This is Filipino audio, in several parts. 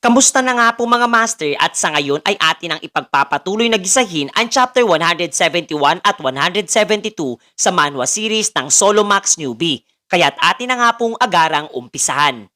Kamusta na nga po mga master at sa ngayon ay atin ang ipagpapatuloy na gisahin ang chapter 171 at 172 sa manhwa series ng Solo Max Newbie. Kaya't atin na nga pong agarang umpisahan.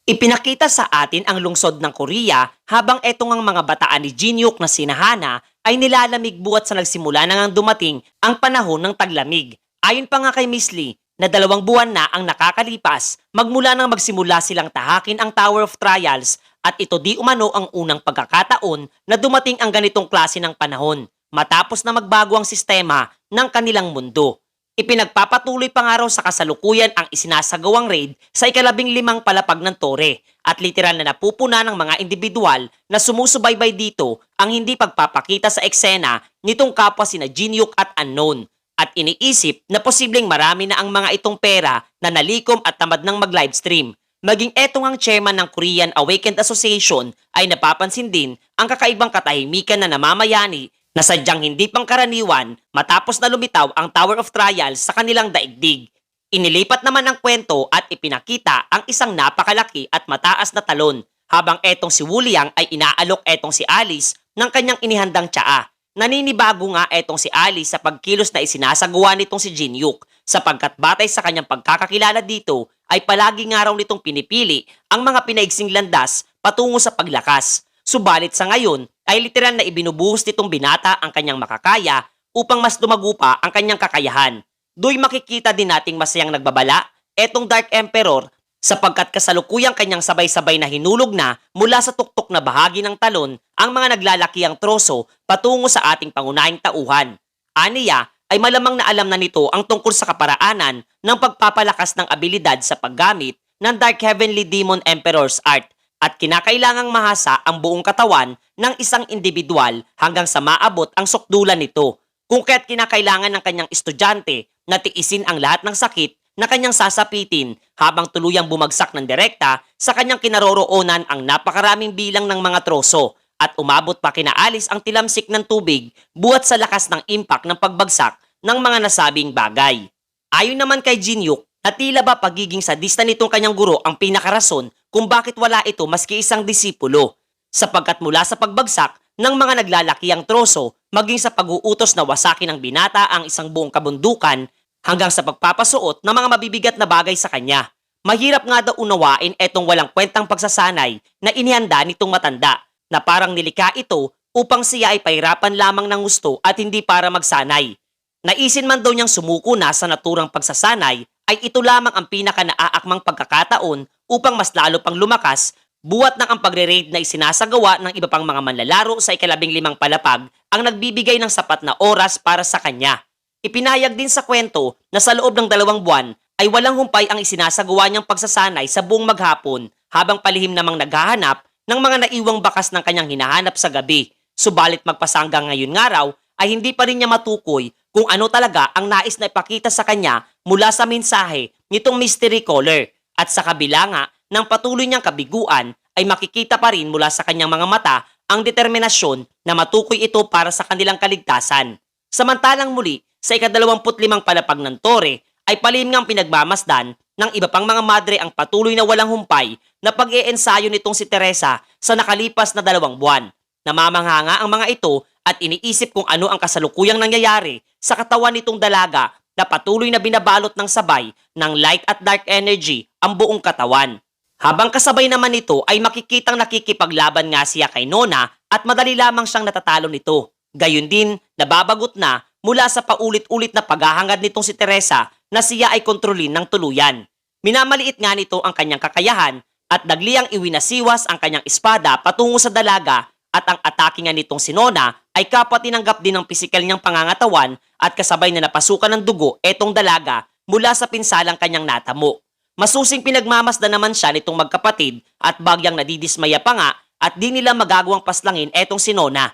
Ipinakita sa atin ang lungsod ng Korea habang etong ang mga bataan ni Jinyuk na sinahana ay nilalamig buhat sa nagsimula na ngang dumating ang panahon ng taglamig. Ayon pa nga kay Miss Lee, na 2 buwan na ang nakakalipas magmula nang magsimula silang tahakin ang Tower of Trials at ito di umano ang unang pagkakataon na dumating ang ganitong klase ng panahon matapos na magbago ang sistema ng kanilang mundo. Ipinagpapatuloy pa nga raw sa kasalukuyan ang isinasagawang raid sa ika-15 palapag ng tore at literal na napupuna ng mga individual na sumusubaybay dito ang hindi pagpapakita sa eksena nitong kapwa sina Jinyuk at Unknown. At iniisip na posibleng marami na ang mga itong pera na nalikom at tamad ng mag-livestream. Maging etong ang chairman ng Korean Awakened Association ay napapansin din ang kakaibang katahimikan na namamayani na sadyang hindi pangkaraniwan matapos na lumitaw ang Tower of Trials sa kanilang daigdig. Inilipat naman ang kwento at ipinakita ang isang napakalaki at mataas na talon habang etong si Wuliang ay inaalok etong si Alice ng kanyang inihandang tsaa. Naninibago nga etong si Alice sa pagkilos na isinasagawa nitong si Jinyuk sapagkat batay sa kanyang pagkakakilala dito ay palagi nga raw nitong pinipili ang mga pinaigsing landas patungo sa paglakas. Subalit sa ngayon ay literal na ibinubuhos nitong binata ang kanyang makakaya upang mas lumago pa ang kanyang kakayahan. Do'y makikita din nating masayang nagbabala etong Dark Emperor sapagkat kasalukuyang kanyang sabay-sabay na hinulog na mula sa tuktok na bahagi ng talon ang mga naglalakiang troso patungo sa ating pangunahing tauhan. Aniya ay malamang na alam na nito ang tungkol sa kaparaanan ng pagpapalakas ng abilidad sa paggamit ng Dark Heavenly Demon Emperor's Art at kinakailangang mahasa ang buong katawan ng isang individual hanggang sa maabot ang sukdulan nito. Kung kaya't kinakailangan ng kanyang estudyante na tiisin ang lahat ng sakit na kanyang sasapitin habang tuluyang bumagsak ng direkta sa kanyang kinaroroonan ang napakaraming bilang ng mga troso at umabot pa kina Alice ang tilamsik ng tubig buhat sa lakas ng impact ng pagbagsak ng mga nasabing bagay. Ayon naman kay Jinyuk, na tila ba pagiging sadista nitong kanyang guro ang pinakarason kung bakit wala ito maski isang disipulo sapagkat mula sa pagbagsak ng mga naglalakiang troso maging sa pag-uutos na wasakin ng binata ang isang buong kabundukan hanggang sa pagpapasuot ng mga mabibigat na bagay sa kanya. Mahirap nga daw unawain etong walang kwentang pagsasanay na inihanda nitong matanda na parang nilikha ito upang siya ay pahirapan lamang ng gusto at hindi para magsanay. Naisin man daw niyang sumuko na sa naturang pagsasanay ay ito lamang ang pinaka-naaakmang pagkakataon upang mas lalo pang lumakas buhat ng ang pagre-raid na isinasagawa ng iba pang mga manlalaro sa ika-15 palapag ang nagbibigay ng sapat na oras para sa kanya. Ipinahayag din sa kwento na sa loob ng 2 buwan ay walang humpay ang isinasagawa niyang pagsasanay sa buong maghapon habang palihim namang naghahanap ng mga naiwang bakas ng kanyang hinahanap sa gabi. Subalit magpasanggang ngayon nga raw ay hindi pa rin niya matukoy kung ano talaga ang nais na ipakita sa kanya mula sa mensahe nitong mystery caller at sa kabila nga ng patuloy niyang kabiguan ay makikita pa rin mula sa kanyang mga mata ang determinasyon na matukoy ito para sa kanilang kaligtasan. Samantalang muli, sa ika-25 palapag ng tore ay palihim ngang pinagmamasdan ng iba pang mga madre ang patuloy na walang humpay na pag-iensayo nitong si Teresa sa nakalipas na 2 buwan. Namamangha ang mga ito at iniisip kung ano ang kasalukuyang nangyayari sa katawan nitong dalaga na patuloy na binabalot ng sabay ng light at dark energy ang buong katawan. Habang kasabay naman nito ay makikitang nakikipaglaban nga siya kay Nona at madali lamang siyang natatalo nito. Gayun din, nababagot na mula sa paulit-ulit na paghahangad nitong si Teresa na siya ay kontrolin ng tuluyan. Minamaliit nga nito ang kanyang kakayahan at nagliyang iwinasiwas ang kanyang espada patungo sa dalaga at ang atake nga nitong si Nona ay kapwa tinanggap din ng pisikal niyang pangangatawan at kasabay na napasukan ng dugo etong dalaga mula sa pinsalang kanyang natamo. Masusing pinagmamasdan naman siya nitong magkapatid at bagyang nadidismaya pa nga at di nila magagawang paslangin etong si Nona.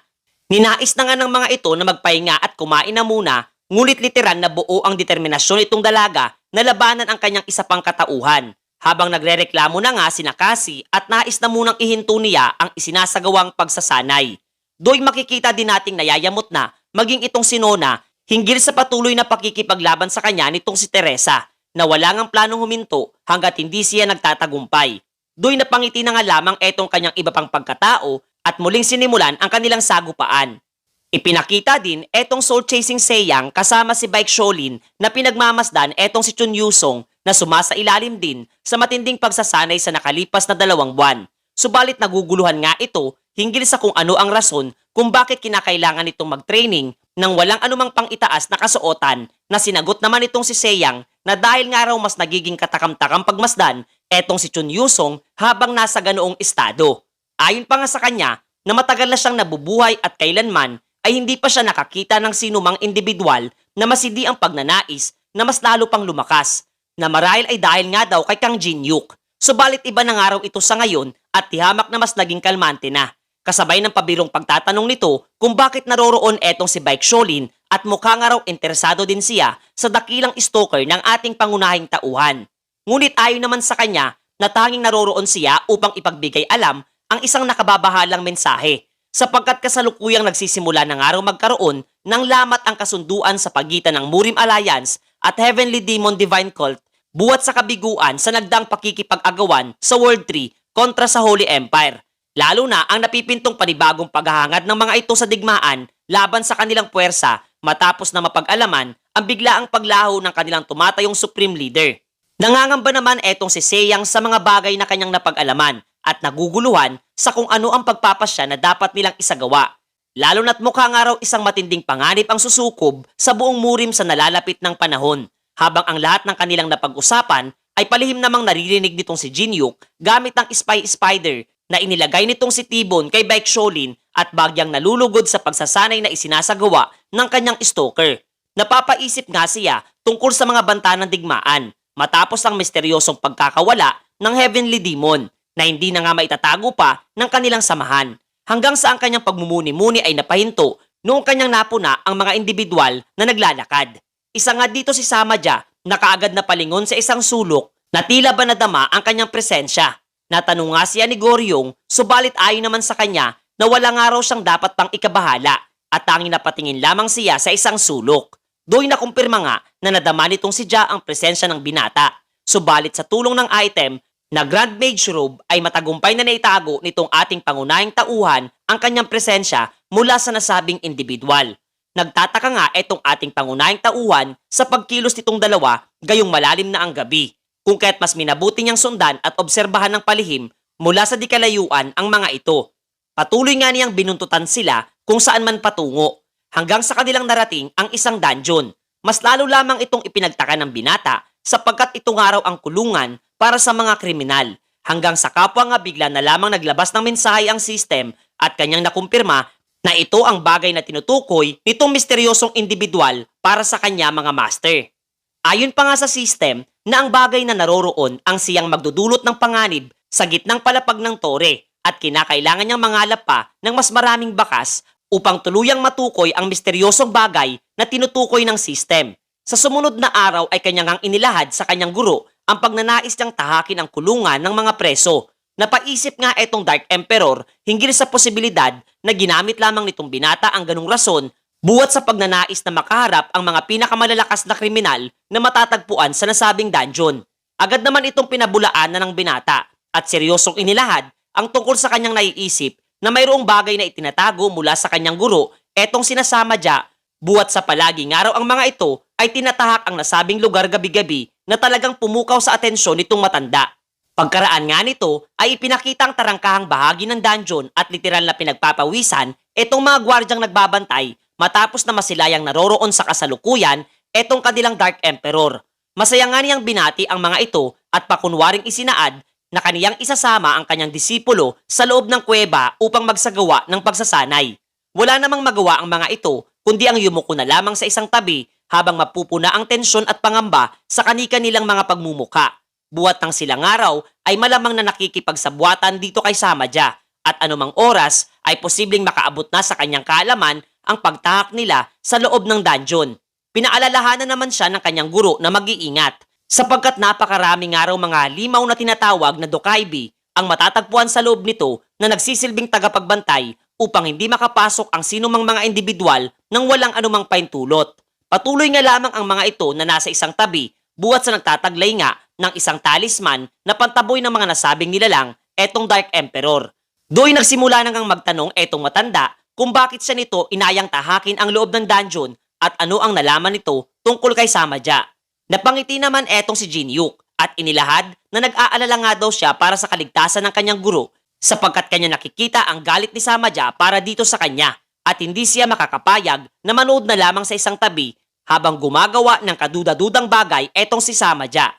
Ninais na nga ng mga ito na magpahinga at kumain na muna, ngulit literal na buo ang determinasyon itong dalaga na labanan ang kanyang isa pang katauhan. Habang nagrereklamo na nga sina Cassie at nais na munang ihinto niya ang isinasagawang pagsasanay. Do'y makikita din nating nayayamot na maging itong si Nona hinggil sa patuloy na pakikipaglaban sa kanya nitong si Teresa na wala ngang planong huminto hanggat hindi siya nagtatagumpay. Doy napangiti na nga lamang etong kanyang iba pang pagkatao at muling sinimulan ang kanilang sagupaan. Ipinakita din etong soul-chasing Seyang kasama si Baek Sholin na pinagmamasdan etong si Chun Yusong na sumasailalim din sa matinding pagsasanay sa nakalipas na 2 buwan. Subalit naguguluhan nga ito hinggil sa kung ano ang rason kung bakit kinakailangan nitong mag-training nang walang anumang pang-itaas na kasuotan na sinagot naman itong si Seyang na dahil nga raw mas nagiging katakam-takam pagmasdan etong si Chun Yusong habang nasa ganoong estado. Ayon pa nga sa kanya na matagal na siyang nabubuhay at kailanman ay hindi pa siya nakakita ng sinumang individual na masidi ang pagnanais na mas lalo pang lumakas, na marahil ay dahil nga daw kay Kang Jin-hyuk. Subalit iba na nga raw ito sa ngayon at tihamak na mas naging kalmante na. Kasabay ng pabirong pagtatanong nito kung bakit naroroon etong si Baek Sholin at mukha nga raw interesado din siya sa dakilang stalker ng ating pangunahing tauhan. Ngunit ayon naman sa kanya na tanging naroroon siya upang ipagbigay alam ang isang nakababahalang mensahe, sapagkat kasalukuyang nagsisimula na nga raw magkaroon ng lamat ang kasunduan sa pagitan ng Murim Alliance at Heavenly Demon Divine Cult buwat sa kabiguan sa nagdaang pakikipag-agawan sa World 3 kontra sa Holy Empire. Lalo na ang napipintong panibagong paghahangad ng mga ito sa digmaan laban sa kanilang puwersa matapos na mapag-alaman ang biglaang paglaho ng kanilang tumatayong Supreme Leader. Nangangamba naman etong si Seyang sa mga bagay na kanyang napag-alaman at naguguluhan sa kung ano ang pagpapasya na dapat nilang isagawa. Lalo na't mukha nga raw isang matinding panganib ang susukob sa buong Murim sa nalalapit ng panahon, habang ang lahat ng kanilang napag-usapan ay palihim namang naririnig nitong si Jin-hyuk gamit ang Spy Spider na inilagay nitong si T-Bone kay Baek Sholin at bagyang nalulugod sa pagsasanay na isinasagawa ng kanyang stalker. Napapaisip nga siya tungkol sa mga banta ng digmaan matapos ang misteryosong pagkakawala ng Heavenly Demon na hindi na nga maitatago pa ng kanilang samahan, hanggang sa ang kanyang pagmumuni-muni ay napahinto noong kanyang napuna ang mga individual na naglalakad. Isa nga dito si Samaja na kaagad na palingon sa isang sulok na tila ba nadama ang kanyang presensya. Natanong nga siya ni Goryong, subalit ayon naman sa kanya na wala nga raw siyang dapat pang ikabahala at tanging napatingin lamang siya sa isang sulok. Doy na kumpirma nga na nadama nitong si Ja ang presensya ng binata. Subalit sa tulong ng item na Grand Mage Robe ay matagumpay na naitago nitong ating pangunahing tauhan ang kanyang presensya mula sa nasabing individual. Nagtataka nga itong ating pangunahing tauhan sa pagkilos nitong dalawa gayong malalim na ang gabi, kung kaya't mas minabuti niyang sundan at obserbahan ng palihim mula sa dikalayuan ang mga ito. Patuloy nga niyang binuntutan sila kung saan man patungo, hanggang sa kanilang narating ang isang dungeon. Mas lalo lamang itong ipinagtaka ng binata sapagkat ito nga raw ang kulungan para sa mga kriminal, hanggang sa kapwa nga bigla na lamang naglabas ng mensahe ang system at kanyang nakumpirma na ito ang bagay na tinutukoy nitong misteryosong individual para sa kanya mga master. Ayon pa nga sa system na ang bagay na naroroon ang siyang magdudulot ng panganib sa gitnang palapag ng tore at kinakailangan niyang mangalap pa ng mas maraming bakas upang tuluyang matukoy ang misteryosong bagay na tinutukoy ng system. Sa sumunod na araw ay kanyang inilahad sa kanyang guro ang pagnanais niyang tahakin ang kulungan ng mga preso. Napaisip nga etong Dark Emperor hinggil sa posibilidad na ginamit lamang nitong binata ang ganung rason buwat sa pagnanais na makaharap ang mga pinakamalalakas na kriminal na matatagpuan sa nasabing dungeon. Agad naman itong pinabulaan na ng binata at seryosong inilahad ang tungkol sa kanyang naiisip na mayroong bagay na itinatago mula sa kanyang guro etong sinasama dya, buwat sa palagi nga raw ang mga ito ay tinatahak ang nasabing lugar gabi-gabi na talagang pumukaw sa atensyon nitong matanda. Pagkaraan nga nito ay ipinakitang tarangkahang bahagi ng dungeon at literal na pinagpapawisan etong mga gwardyang nagbabantay matapos na masilayang naroroon sa kasalukuyan etong kanilang Dark Emperor. Masaya nga niyang binati ang mga ito at pakunwaring isinaad na kaniyang isasama ang kanyang disipulo sa loob ng kuweba upang magsagawa ng pagsasanay. Wala namang magawa ang mga ito kundi ang yumuko na lamang sa isang tabi habang mapupuna ang tensyon at pangamba sa kani-kanilang mga pagmumuka. Buwat ng silang araw ay malamang na nakikipagsabuatan dito kay Samaja at anumang oras ay posibleng makaabot na sa kanyang kaalaman ang pagtahak nila sa loob ng dungeon. Pinaalalahanan naman siya ng kanyang guro na mag-iingat sapagkat napakarami nga raw mga limaw na tinatawag na dokaibi ang matatagpuan sa loob nito na nagsisilbing tagapagbantay upang hindi makapasok ang sinumang mga individual nang walang anumang paintulot. Patuloy nga lamang ang mga ito na nasa isang tabi buhat sa nagtataglay nga ng isang talisman na pantaboy ng mga nasabing nilalang etong Dark Emperor. Do'y nagsimula nang magtanong etong matanda kung bakit siya nito inayang tahakin ang loob ng dungeon at ano ang nalaman nito tungkol kay Samaja. Napangiti naman etong si Jinyuk at inilahad na nag-aalala nga daw siya para sa kaligtasan ng kanyang guro sapagkat kanya nakikita ang galit ni Samaja para dito sa kanya at hindi siya makakapayag na manood na lamang sa isang tabi habang gumagawa ng kaduda-dudang bagay etong si Samaja.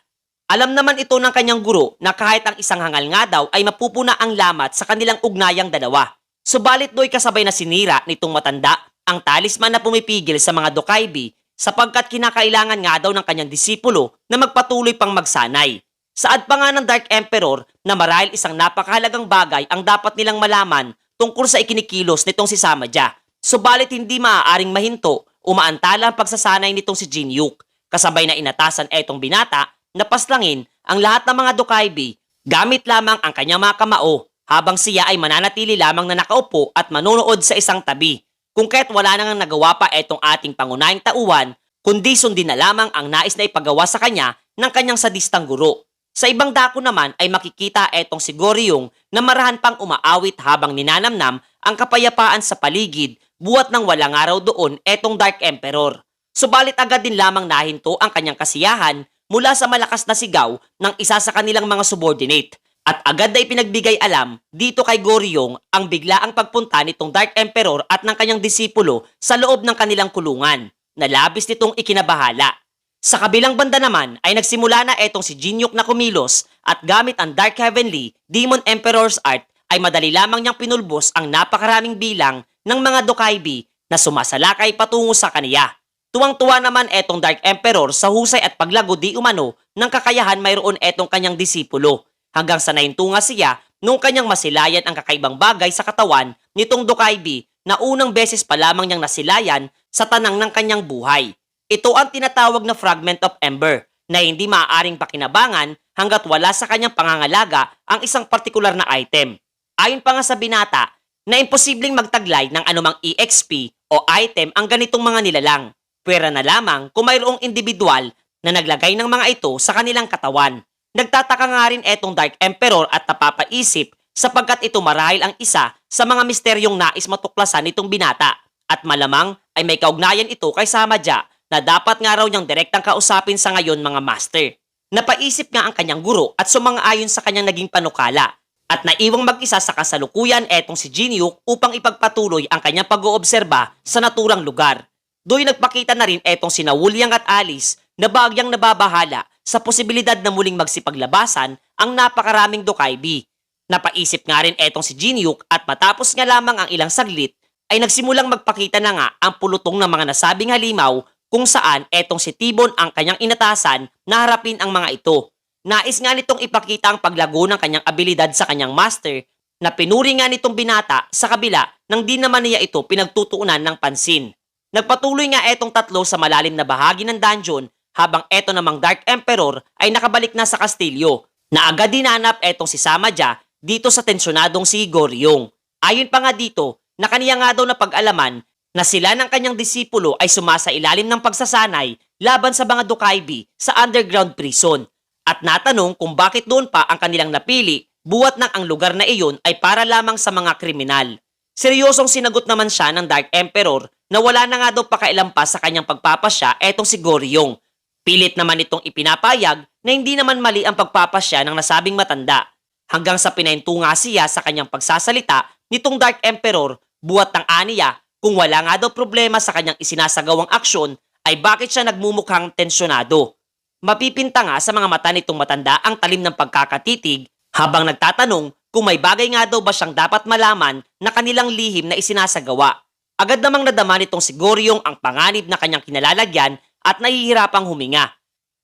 Alam naman ito ng kanyang guro na kahit ang isang hangal nga daw ay mapupuna ang lamat sa kanilang ugnayang dalawa. Subalit do'y kasabay na sinira nitong matanda ang talisman na pumipigil sa mga Dokaibi sapagkat kinakailangan nga daw ng kanyang disipulo na magpatuloy pang magsanay. Saad pa nga ng Dark Emperor na marahil isang napakahalagang bagay ang dapat nilang malaman tungkol sa ikinikilos nitong si Samaja. Subalit hindi maaaring mahinto o maantala ang pagsasanay nitong si Jinyuk. Kasabay na inatasan etong binata na paslangin ang lahat ng mga Dokaibi gamit lamang ang kanyang mga kamao habang siya ay mananatili lamang na nakaupo at manonood sa isang tabi. Kung kaya't wala nang nagawa pa etong ating pangunahing tauhan kundi sundin na lamang ang nais na ipagawa sa kanya ng kanyang sadistang guro. Sa ibang dako naman ay makikita etong si Goryong na marahan pang umaawit habang ninanamnam ang kapayapaan sa paligid buhat ng walang araw doon etong Dark Emperor. Subalit agad din lamang nahinto ang kanyang kasiyahan mula sa malakas na sigaw ng isa sa kanilang mga subordinate at agad na ipinagbigay alam dito kay Goryong ang biglaang pagpunta nitong Dark Emperor at ng kanyang disipulo sa loob ng kanilang kulungan na labis nitong ikinabahala. Sa kabilang banda naman ay nagsimula na etong si Jinyuk na kumilos at gamit ang Dark Heavenly Demon Emperor's Art ay madali lamang niyang pinulbos ang napakaraming bilang ng mga Dokaibi na sumasalakay patungo sa kaniya. Tuwang-tuwa naman etong Dark Emperor sa husay at paglago di umano ng kakayahan mayroon etong kanyang disipulo hanggang sa nahintunga siya nung kanyang masilayan ang kakaibang bagay sa katawan nitong Dokaibi na unang beses pa lamang niyang nasilayan sa tanang ng kanyang buhay. Ito ang tinatawag na Fragment of Ember na hindi maaaring pakinabangan hanggat wala sa kanyang pangangalaga ang isang partikular na item. Ayon pa nga sa binata na imposibleng magtaglay ng anumang EXP o item ang ganitong mga nilalang. Pwera na lamang kung mayroong individual na naglagay ng mga ito sa kanilang katawan. Nagtataka nga rin etong Dark Emperor at napapaisip sapagkat ito marahil ang isa sa mga misteryong nais matuklasan nitong binata at malamang ay may kaugnayan ito kay Samaja na dapat nga raw niyang direktang kausapin sa ngayon mga master. Napaisip nga ang kanyang guro at sumang-ayon sa kanyang naging panukala at naiwang mag-isa sa kasalukuyan etong si Jinyuk upang ipagpatuloy ang kanyang pag-oobserba sa naturang lugar. Do'y nagpakita na rin etong sina Wuliang at Alice na bagyang nababahala sa posibilidad na muling magsipaglabasan ang napakaraming Dokaibi. Napaisip nga rin etong si Jinyuk at matapos nga lamang ang ilang saglit ay nagsimulang magpakita na nga ang pulutong ng mga nasabing halimaw kung saan etong si Tibon ang kanyang inatasan na harapin ang mga ito. Nais nga nitong ipakita ang paglago ng kanyang abilidad sa kanyang master na pinuri nga nitong binata sa kabila nang di naman niya ito pinagtutuunan ng pansin. Nagpatuloy nga etong tatlo sa malalim na bahagi ng dungeon habang eto namang Dark Emperor ay nakabalik na sa kastilyo na agad dinanap etong si Samaja dito sa tensyonadong si Goryong. Ayon pa nga dito na kaniya nga daw na pag-alaman na sila ng kanyang disipulo ay sumasa ilalim ng pagsasanay laban sa mga Dokaibi sa underground prison at natanong kung bakit doon pa ang kanilang napili buhat nang ang lugar na iyon ay para lamang sa mga kriminal. Seryosong sinagot naman siya ng Dark Emperor na wala na nga daw pakailampas sa kanyang pagpapasya etong si Goryong. Pilit naman itong ipinapayag na hindi naman mali ang pagpapasya ng nasabing matanda. Hanggang sa pinahintunga siya sa kanyang pagsasalita nitong Dark Emperor buhat ng aniya kung wala nga daw problema sa kanyang isinasagawang aksyon ay bakit siya nagmumukhang tensyonado. Mapipinta nga sa mga mata nitong matanda ang talim ng pagkakatitig habang nagtatanong kung may bagay nga daw ba siyang dapat malaman na kanilang lihim na isinasagawa. Agad namang nadama nitong si Goryong ang panganib na kanyang kinalalagyan at nahihirapang huminga.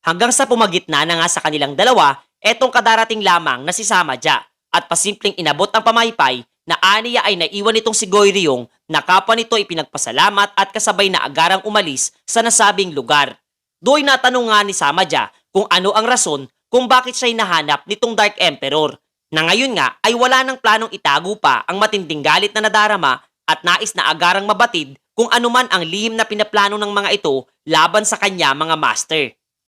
Hanggang sa pumagitna na nga sa kanilang dalawa, etong kadarating lamang na si Samaja at pasimpleng inabot ang pamaypay na aniya ay naiwan nitong si Goryong na kapwa nito ipinagpasalamat at kasabay na agarang umalis sa nasabing lugar. Do'y natanong nga ni Samaja kung ano ang rason kung bakit siya'y nahanap nitong Dark Emperor na ngayon nga ay wala nang planong itago pa ang matinding galit na nadarama at nais na agarang mabatid kung anuman ang lihim na pinaplano ng mga ito laban sa kanya mga master.